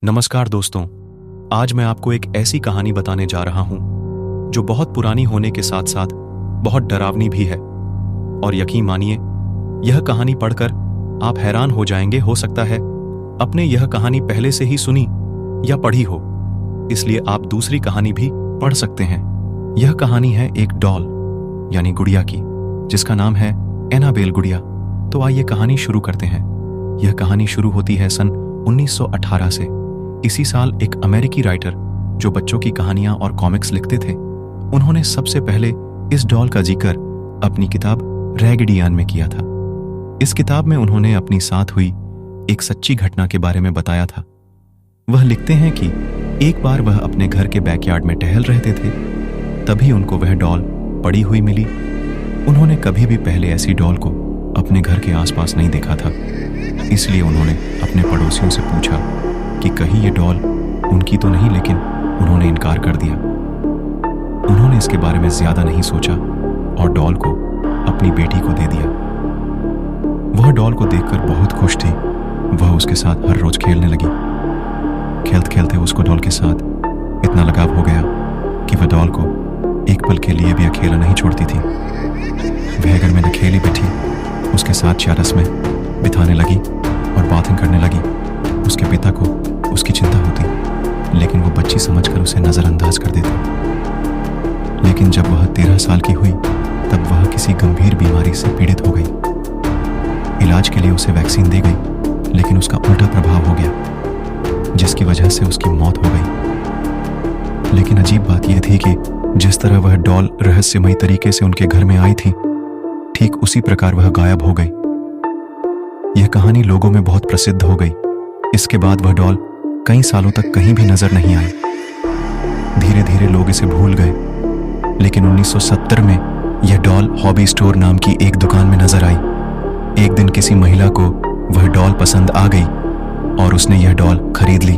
नमस्कार दोस्तों, आज मैं आपको एक ऐसी कहानी बताने जा रहा हूं जो बहुत पुरानी होने के साथ साथ बहुत डरावनी भी है। और यकीन मानिए, यह कहानी पढ़कर आप हैरान हो जाएंगे। हो सकता है आपने यह कहानी पहले से ही सुनी या पढ़ी हो, इसलिए आप दूसरी कहानी भी पढ़ सकते हैं। यह कहानी है एक डॉल यानी गुड़िया की, जिसका नाम है एनाबेल गुड़िया। तो आइए कहानी शुरू करते हैं। यह कहानी शुरू होती है सन 1918 से। इसी साल एक अमेरिकी राइटर जो बच्चों की कहानियां और कॉमिक्स लिखते थे, उन्होंने सबसे पहले इस डॉल का जिक्र अपनी किताब रैगडी एन में किया था। इस किताब में उन्होंने अपनी साथ हुई एक सच्ची घटना के बारे में बताया था। वह लिखते हैं कि एक बार वह अपने घर के बैकयार्ड में टहल रहते थे, तभी उनको वह डॉल पड़ी हुई मिली। उन्होंने कभी भी पहले ऐसी डॉल को अपने घर के आसपास नहीं देखा था, इसलिए उन्होंने अपने पड़ोसियों से पूछा कि कहीं ये डॉल उनकी तो नहीं, लेकिन उन्होंने इनकार कर दिया। उन्होंने इसके बारे में ज्यादा नहीं सोचा और डॉल को अपनी बेटी को दे दिया। वह डॉल को देखकर बहुत खुश थी। वह उसके साथ हर रोज खेलने लगी। खेलते खेलते उसको डॉल के साथ इतना लगाव हो गया कि वह डॉल को एक पल के लिए भी अकेला नहीं छोड़ती थी। वह घर में अकेली बैठी उसके साथ चारस में बिताने लगी और बातें करने लगी। उसके पिता को उसकी चिंता होती, लेकिन वो बच्ची समझकर उसे नजरअंदाज कर देती। लेकिन जब वह 13 साल की हुई, तब वह किसी गंभीर बीमारी से पीड़ित हो गई। इलाज के लिए उसे वैक्सीन दी गई, लेकिन उसका उल्टा प्रभाव हो गया, जिसकी वजह से उसकी मौत हो गई। लेकिन अजीब बात यह थी कि जिस तरह वह डॉल रहस्यमयी तरीके से उनके घर में आई थी, ठीक उसी प्रकार वह गायब हो गई। यह कहानी लोगों में बहुत प्रसिद्ध हो गई। इसके बाद वह डॉल कई सालों तक कहीं भी नजर नहीं आई। धीरे धीरे लोग इसे भूल गए, लेकिन 1970 में यह डॉल हॉबी स्टोर नाम की एक दुकान में नजर आई। एक दिन किसी महिला को वह डॉल पसंद आ गई और उसने यह डॉल खरीद ली।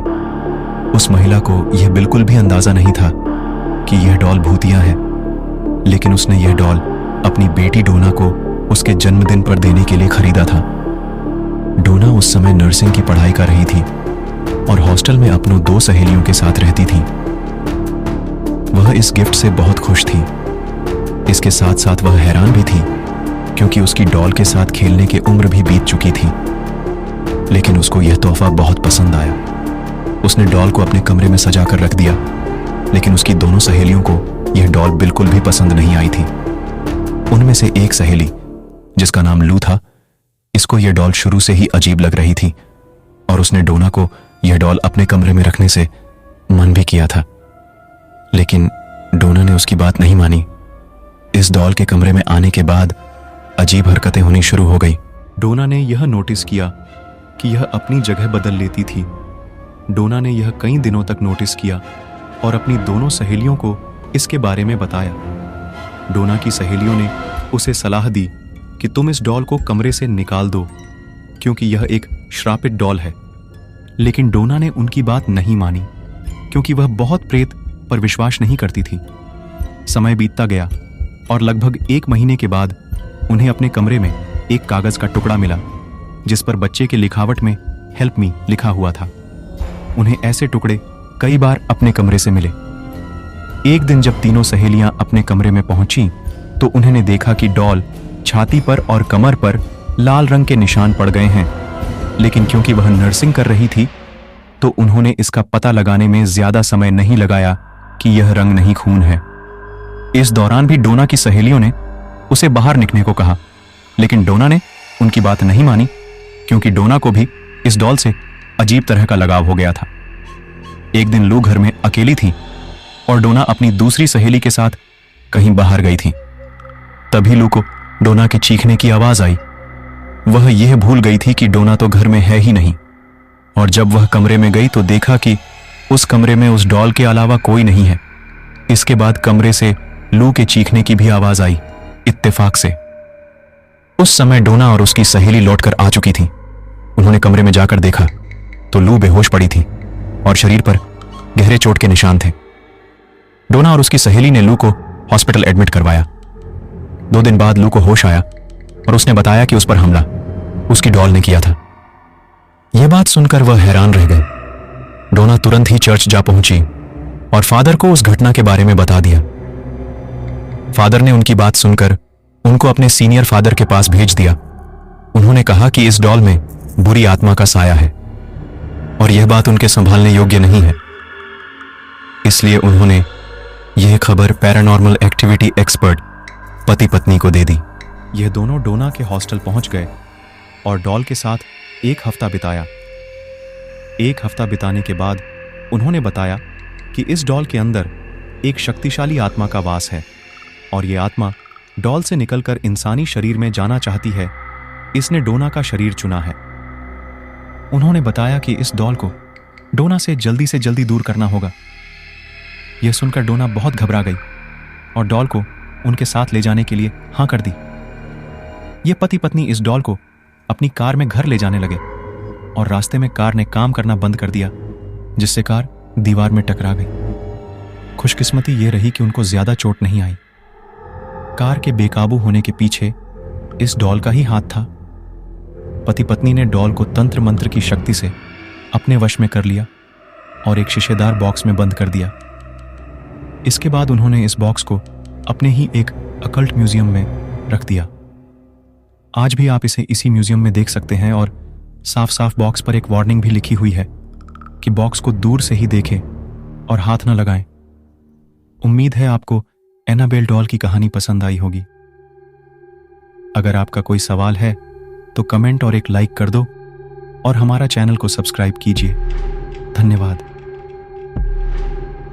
उस महिला को यह बिल्कुल भी अंदाजा नहीं था कि यह डॉल भूतिया है, लेकिन उसने यह डॉल अपनी बेटी डोना को उसके जन्मदिन पर देने के लिए खरीदा था। डोना उस समय नर्सिंग की पढ़ाई कर रही थी और हॉस्टल में अपनों 2 सहेलियों के साथ रहती थी। वह इस गिफ्ट से बहुत खुश थी। इसके साथ साथ वह हैरान भी थी, क्योंकि उसकी डॉल के साथ खेलने की उम्र भी बीत चुकी थी। लेकिन उसको यह तोहफा बहुत पसंद आया। उसने डॉल को अपने कमरे में सजा कर रख दिया, लेकिन उसकी दोनों सहेलियों को यह डॉल बिल्कुल भी पसंद नहीं आई थी। उनमें से एक सहेली, जिसका नाम लू था, इसको यह डॉल शुरू से ही अजीब लग रही थी और उसने डोना को यह डॉल अपने कमरे में रखने से मन भी किया था। लेकिन डोना ने उसकी बात नहीं मानी। इस डॉल के कमरे में आने के बाद अजीब हरकतें होनी शुरू हो गई। डोना ने यह नोटिस किया कि यह अपनी जगह बदल लेती थी। डोना ने यह कई दिनों तक नोटिस किया और अपनी दोनों सहेलियों को इसके बारे में बताया। डोना की सहेलियों ने उसे सलाह दी कि तुम इस डॉल को कमरे से निकाल दो, क्योंकि यह एक श्रापित डॉल है। लेकिन डोना ने उनकी बात नहीं मानी, क्योंकि वह बहुत प्रेत पर विश्वास नहीं करती थी। समय बीतता गया और लगभग 1 महीने के बाद उन्हें अपने कमरे में एक कागज का टुकड़ा मिला, जिस पर बच्चे के लिखावट में हेल्प मी लिखा हुआ था। उन्हें ऐसे टुकड़े कई बार अपने कमरे से मिले। एक दिन जब तीनों सहेलियां अपने कमरे में पहुंची, तो उन्होंने देखा कि डॉल छाती पर और कमर पर लाल रंग के निशान पड़ गए हैं। लेकिन क्योंकि वह नर्सिंग कर रही थी, तो उन्होंने इसका पता लगाने में ज्यादा समय नहीं लगाया कि यह रंग नहीं खून है। इस दौरान भी डोना की सहेलियों ने उसे बाहर निकलने को कहा, लेकिन डोना ने उनकी बात नहीं मानी, क्योंकि डोना को भी इस डॉल से अजीब तरह का लगाव हो गया था। एक दिन लू घर में अकेली थी और डोना अपनी दूसरी सहेली के साथ कहीं बाहर गई थी। तभी लू को डोना के चीखने की आवाज आई। वह यह भूल गई थी कि डोना तो घर में है ही नहीं, और जब वह कमरे में गई तो देखा कि उस कमरे में उस डॉल के अलावा कोई नहीं है। इसके बाद कमरे से लू के चीखने की भी आवाज आई, इत्तेफाक से। उस समय डोना और उसकी सहेली लौटकर आ चुकी थी। उन्होंने कमरे में जाकर देखा तो लू बेहोश पड़ी थी और शरीर पर गहरे चोट के निशान थे। डोना और उसकी सहेली ने लू को हॉस्पिटल एडमिट करवाया। 2 दिन बाद लू को होश आया और उसने बताया कि उस पर हमला उसकी डॉल ने किया था। यह बात सुनकर वह हैरान रह गए। तुरंत ही चर्च जा पहुंची और फादर को उस घटना के बारे में बता दिया। फादर ने उनकी बात सुनकर उनको अपने सीनियर फादर के पास भेज दिया। उन्होंने कहा कि इस डॉल में बुरी आत्मा का साया है और यह बात उनके संभालने योग्य नहीं है। इसलिए उन्होंने यह खबर पैरानॉर्मल एक्टिविटी एक्सपर्ट पति पत्नी को दे दी। यह दोनों डोना के हॉस्टल पहुंच गए और डॉल के साथ 1 हफ्ता बिताया। 1 हफ्ता बिताने के बाद उन्होंने बताया कि इस डॉल के अंदर एक शक्तिशाली आत्मा का वास है और यह आत्मा डॉल से निकलकर इंसानी शरीर में जाना चाहती है। इसने डोना का शरीर चुना है। उन्होंने बताया कि इस डॉल को डोना से जल्दी दूर करना होगा। यह सुनकर डोना बहुत घबरा गई और डॉल को उनके साथ ले जाने के लिए हाँ कर दी। ये पति पत्नी इस डॉल को अपनी कार में घर ले जाने लगे और रास्ते में कार ने काम करना बंद कर दिया, जिससे कार दीवार में टकरा गई। खुशकिस्मती ये रही कि उनको ज्यादा चोट नहीं आई। कार के बेकाबू होने के पीछे इस डॉल का ही हाथ था। पति पत्नी ने डॉल को तंत्र मंत्र की शक्ति से अपने वश में कर लिया और एक शीशेदार बॉक्स में बंद कर दिया। इसके बाद उन्होंने इस बॉक्स को अपने ही एक अकल्ट म्यूजियम में रख दिया। आज भी आप इसे इसी म्यूजियम में देख सकते हैं और साफ साफ बॉक्स पर एक वार्निंग भी लिखी हुई है कि बॉक्स को दूर से ही देखें और हाथ न लगाएं। उम्मीद है आपको एनाबेल डॉल की कहानी पसंद आई होगी। अगर आपका कोई सवाल है तो कमेंट और एक लाइक कर दो और हमारा चैनल को सब्सक्राइब कीजिए। धन्यवाद।